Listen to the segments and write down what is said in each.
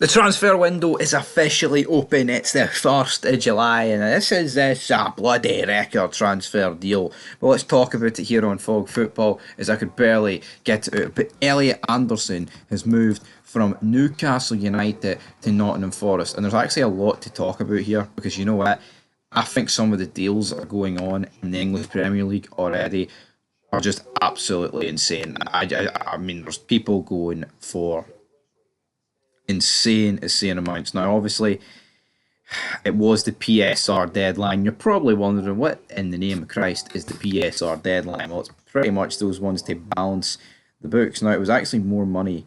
The transfer window is officially open. It's the 1st of July, and this a bloody record transfer deal. But let's talk about it here on Fog Football, as I could barely get it out. But Elliot Anderson has moved from Newcastle United to Nottingham Forest, and there's actually a lot to talk about here because you know what? I think some of the deals that are going on in the English Premier League already are just absolutely insane. I mean, there's people going for insane amounts. Now, obviously, it was the PSR deadline. You're probably wondering what in the name of Christ is the PSR deadline? Well, it's pretty much those ones to balance the books. Now, it was actually more money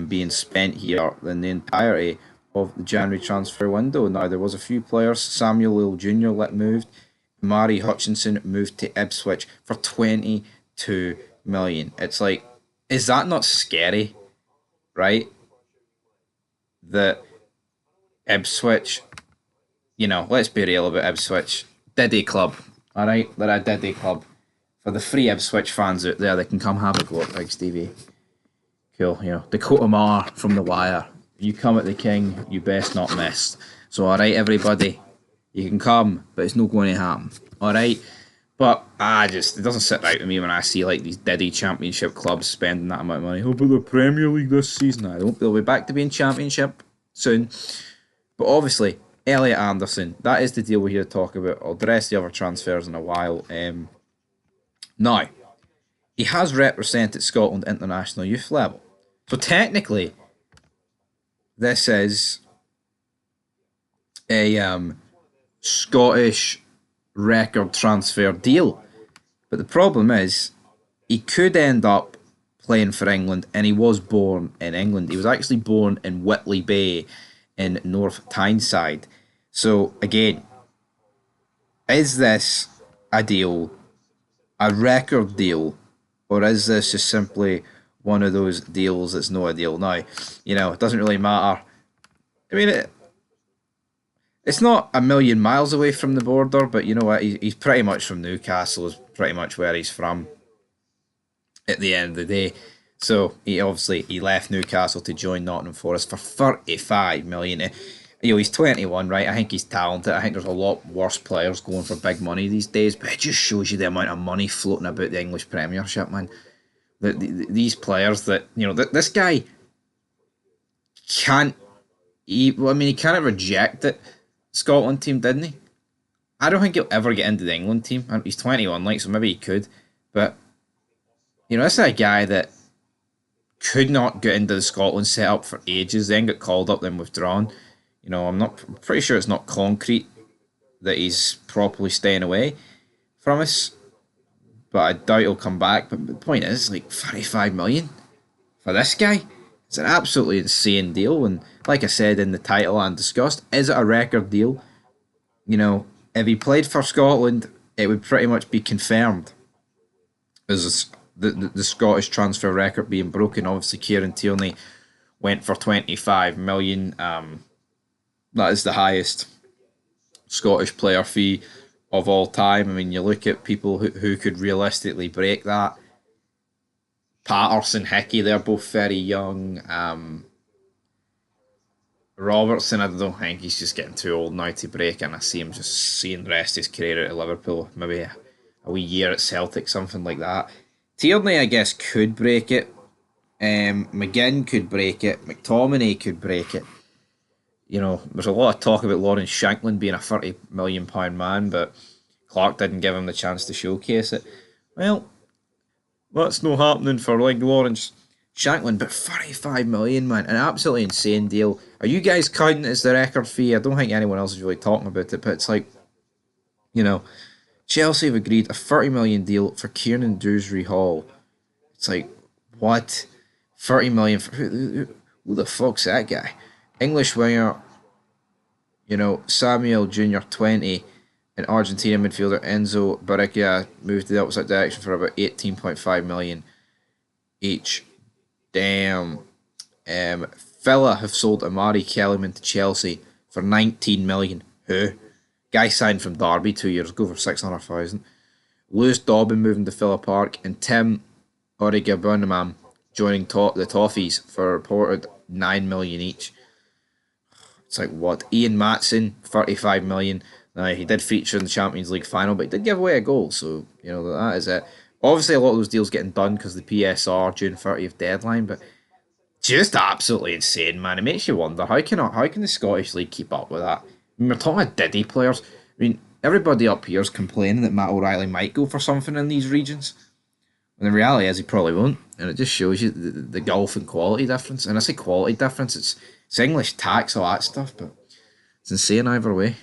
being spent here than the entirety of the January transfer window. Now, there was a few players. Samuel Lill Jr. moved. Mari Hutchinson moved to Ipswich for 22 million. It's like, is that not scary? Right? That Ipswich, let's be real about Ipswich. Diddy Club, alright? They're a Diddy Club. For the free Ipswich fans out there, they can come have a go at Big Stevie. Cool, Dakota Mar from The Wire. You come at the king, you best not miss. So, alright, everybody, you can come, but it's not going to happen, alright? But it doesn't sit right with me when I see like these Diddy Championship clubs spending that amount of money. Oh, but the Premier League this season, they'll be back to being Championship soon. But obviously, Elliot Anderson, that is the deal we're here to talk about. I'll address the other transfers in a while. Now, he has represented Scotland international youth level. So technically, this is a Scottish record transfer deal. But the problem is, he could end up playing for England, and he was born in England. He was actually born in Whitley Bay in North Tyneside. So, again, is this a deal, a record deal, or is this just simply one of those deals that's not a deal? Now, it doesn't really matter. I mean, it's not a million miles away from the border, but you know what? He's pretty much from Newcastle, is pretty much where he's from at the end of the day. So he left Newcastle to join Nottingham Forest for 35 million. He's 21, right? I think he's talented. I think there's a lot worse players going for big money these days, but it just shows you the amount of money floating about the English Premiership, man. These players that, this guy can't. He kind of rejected Scotland team, didn't he? I don't think he'll ever get into the England team. He's 21, so maybe he could. But, this is a guy that could not get into the Scotland setup for ages, then got called up, then withdrawn. I'm pretty sure it's not concrete that he's properly staying away from us. But I doubt he'll come back. But the point is, 35 million for this guy? It's an absolutely insane deal, and like I said in the title and discussed, is it a record deal? If he played for Scotland, it would pretty much be confirmed as the Scottish transfer record being broken. Obviously, Kieran Tierney went for 25 million. That is the highest Scottish player fee of all time. I mean, you look at people who could realistically break that. Patterson, Hickey, they're both very young. Robertson, I don't think he's just getting too old now to break, and I see him just seeing the rest of his career at Liverpool, maybe a wee year at Celtic, something like that. Tierney, I guess, could break it. McGinn could break it. McTominay could break it. There's a lot of talk about Lawrence Shankland being a £30 million man, but Clark didn't give him the chance to showcase it. Well, that's no happening for Lawrence Shankland, but 35 million, man, an absolutely insane deal. Are you guys counting it as the record fee? I don't think anyone else is really talking about it, but it's like, Chelsea have agreed a 30 million deal for Kieran Dewsbury Hall. It's like, what? 30 million for who the fuck's that guy? English winger, Samuel Jr. 20, and Argentina midfielder Enzo Barrica moved to the opposite direction for about 18.5 million each. Damn. Villa have sold Amari Kellyman to Chelsea for 19 million. Who? Guy signed from Derby 2 years ago for 600,000. Lewis Dobbin moving to Villa Park, and Tim Origabunamam joining the Toffees for a reported 9 million each. It's like, what? Ian Matson, 35 million. Now, he did feature in the Champions League final, but he did give away a goal, so, that is it. Obviously, a lot of those deals getting done because the PSR June 30th deadline, but just absolutely insane, man. It makes you wonder, how can the Scottish League keep up with that? I mean, we're talking about Diddy players. I mean, everybody up here is complaining that Matt O'Reilly might go for something in these regions. And the reality is he probably won't. And it just shows you the gulf and quality difference. And I say quality difference, it's English tax, all that stuff, but it's insane either way.